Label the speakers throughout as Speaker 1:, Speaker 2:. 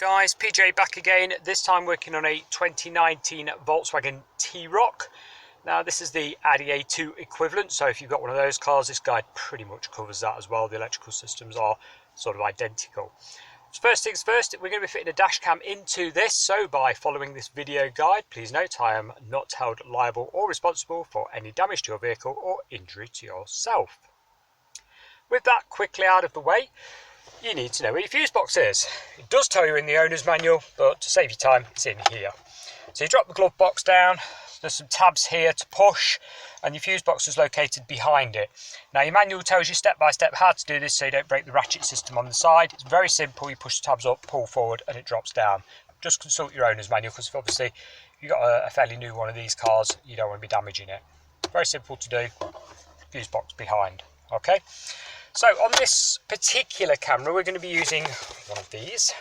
Speaker 1: guys, PJ back again, this time working on a 2019 Volkswagen T-Roc. Now this is the Audi A2 equivalent, so if you've got one of those cars, this guide pretty much covers that as well. The electrical systems are sort of identical. So first things first, we're going to be fitting a dash cam into this, so by following this video guide, please note I am not held liable or responsible for any damage to your vehicle or injury to yourself. With that quickly out of the way, you need to know where your fuse box is. It does tell you in the owner's manual, but to save you time, it's in here. So you drop the glove box down, there's some tabs here to push, and your fuse box is located behind it. Now your manual tells you step by step how to do this so you don't break the ratchet system on the side. It's very simple, you push the tabs up, pull forward, and it drops down. Just consult your owner's manual, because obviously if you've got a fairly new one of these cars, you don't want to be damaging it. Very simple to do, fuse box behind, okay? So on this particular camera, we're going to be using one of these.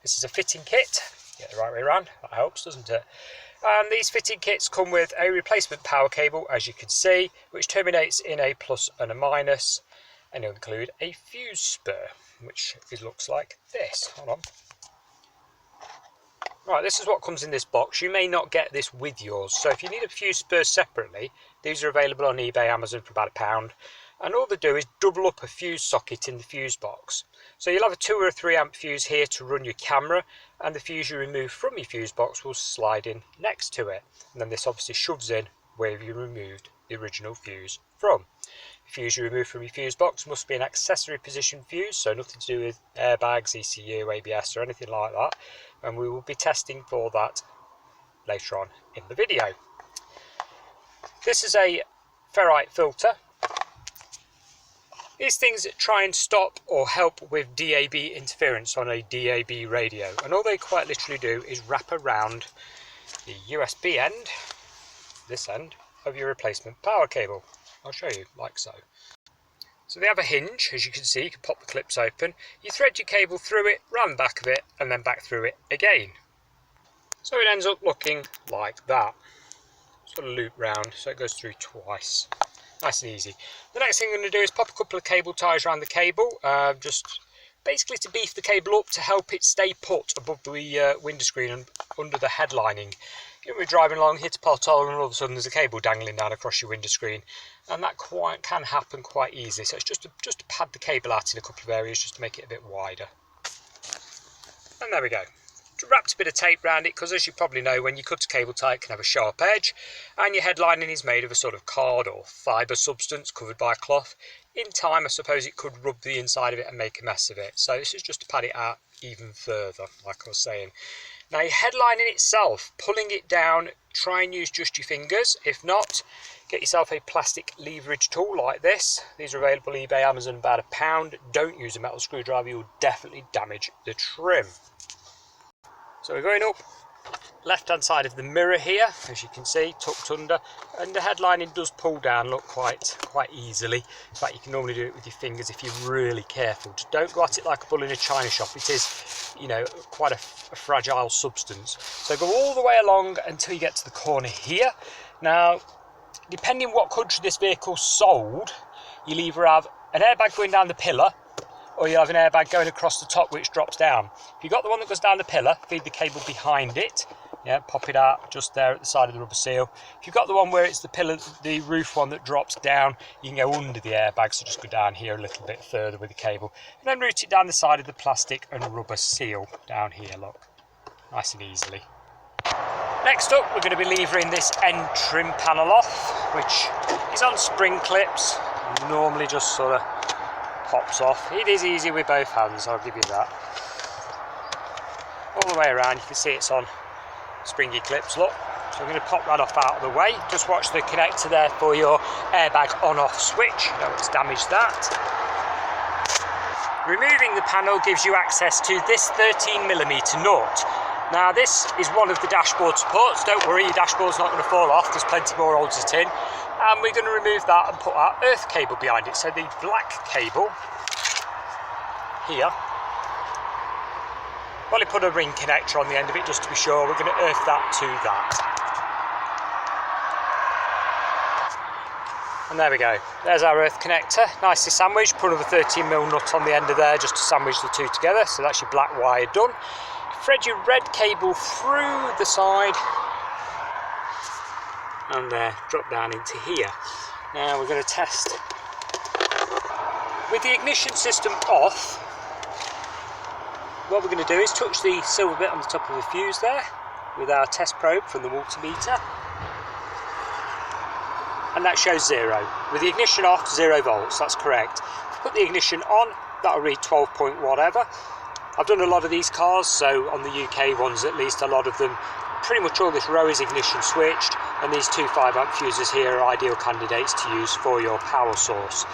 Speaker 1: This is a fitting kit. Get the right way around, that helps, doesn't it? And these fitting kits come with a replacement power cable, as you can see, which terminates in a plus and a minus, and it'll include a fuse spur, which looks like this. Hold on. Right, this is what comes in this box. You may not get this with yours, so if you need a fuse spur separately, these are available on eBay, Amazon for about £1. And all they do is double up a fuse socket in the fuse box. So you'll have a 2 or a 3 amp fuse here to run your camera, and the fuse you remove from your fuse box will slide in next to it. And then this obviously shoves in where you removed the original fuse from. The fuse you remove from your fuse box must be an accessory position fuse, so nothing to do with airbags, ECU, ABS or anything like that. And we will be testing for that later on in the video. This is a ferrite filter. These things try and stop or help with DAB interference on a DAB radio, and all they quite literally do is wrap around the USB end, this end, of your replacement power cable. I'll show you, like so. So they have a hinge, as you can see, you can pop the clips open, you thread your cable through it, round the back of it, and then back through it again. So it ends up looking like that. Sort of loop round, so it goes through twice. Nice and easy. The next thing I'm going to do is pop a couple of cable ties around the cable, just basically to beef the cable up to help it stay put above the window screen and under the headlining. You know, we're driving along, hit a pothole, and all of a sudden there's a cable dangling down across your window screen, and that can happen quite easily. So it's just to pad the cable out in a couple of areas, just to make it a bit wider. And there we go. Wrapped a bit of tape around it, because as you probably know, when you cut a cable tie it can have a sharp edge, and your headlining is made of a sort of card or fibre substance covered by a cloth. In time I suppose it could rub the inside of it and make a mess of it, so this is just to pad it out even further, like I was saying. Now your headlining itself, pulling it down, try and use just your fingers. If not, get yourself a plastic leverage tool like this. These are available eBay, Amazon, about £1. Don't use a metal screwdriver, you'll definitely damage the trim. So we're going up left hand side of the mirror here, as you can see, tucked under, and the headlining does pull down, look, quite easily. In fact, you can normally do it with your fingers if you're really careful. Just don't go at it like a bull in a china shop. It is, you know, quite a fragile substance. So go all the way along until you get to the corner here. Now, depending what country this vehicle's sold, you'll either have an airbag going down the pillar, or you have an airbag going across the top which drops down. If you've got the one that goes down the pillar, feed the cable behind it, yeah, pop it out just there at the side of the rubber seal. If you've got the one where it's the pillar, the roof one that drops down, you can go under the airbag, so just go down here a little bit further with the cable, and then route it down the side of the plastic and rubber seal down here, look, nice and easily. Next up, we're going to be levering this end trim panel off, which is on spring clips, normally just sort of pops off. It is easy with both hands, I'll give you that. All the way around, you can see it's on springy clips, look. So I'm going to pop that off out of the way. Just watch the connector there for your airbag on-off switch. Don't let's damage that. Removing the panel gives you access to this 13mm nut. Now this is one of the dashboard supports. Don't worry, your dashboard's not going to fall off. There's plenty more holds it in. And we're going to remove that and put our earth cable behind it. So the black cable here, well, I put a ring connector on the end of it just to be sure. We're going to earth that to that. And there we go. There's our earth connector, nicely sandwiched. Put another 13mm nut on the end of there just to sandwich the two together. So that's your black wire done. thread your red cable through the side and drop down into here. Now we're going to test with the ignition system off. What we're going to do is touch the silver bit on the top of the fuse there with our test probe from the multimeter, and that shows 0. With the ignition off, 0 volts, that's correct. If you put the ignition on, that'll read 12 point whatever. I've done a lot of these cars, so on the UK ones at least, a lot of them, pretty much all this row is ignition switched, and these two 5-amp fuses here are ideal candidates to use for your power source.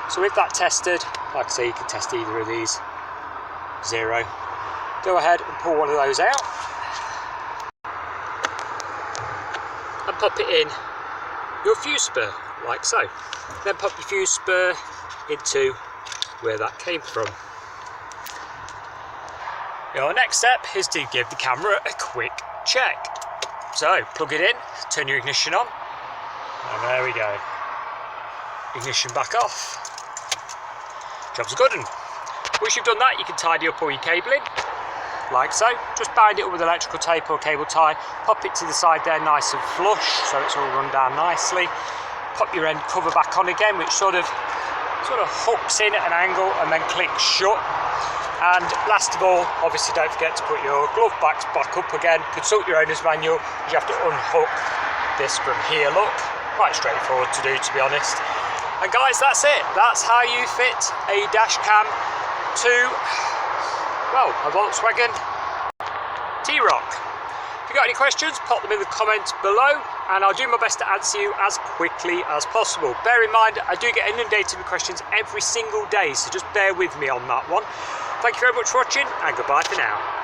Speaker 1: So with that tested, like I say, you can test either of these. 0. Go ahead and pull one of those out and pop it in your fuse spur, like so. Then pop your fuse spur into where that came from. Your next step is to give the camera a quick check. So plug it in, turn your ignition on, and there we go. Ignition back off. Job's a good one. Once you've done that, you can tidy up all your cabling, like so. Just bind it up with electrical tape or cable tie, pop it to the side there nice and flush so it's all run down nicely. Pop your end cover back on again, which sort of hooks in at an angle and then clicks shut. And last of all, obviously don't forget to put your glove backs back up again. Consult your owner's manual. You have to unhook this from here, look. Quite straightforward to do, to be honest. And guys, that's it. That's how you fit a dash cam to, well, a Volkswagen T-Roc. If you've got any questions, pop them in the comments below and I'll do my best to answer you as quickly as possible. Bear in mind, I do get inundated with questions every single day, so just bear with me on that one. Thank you very much for watching and goodbye for now.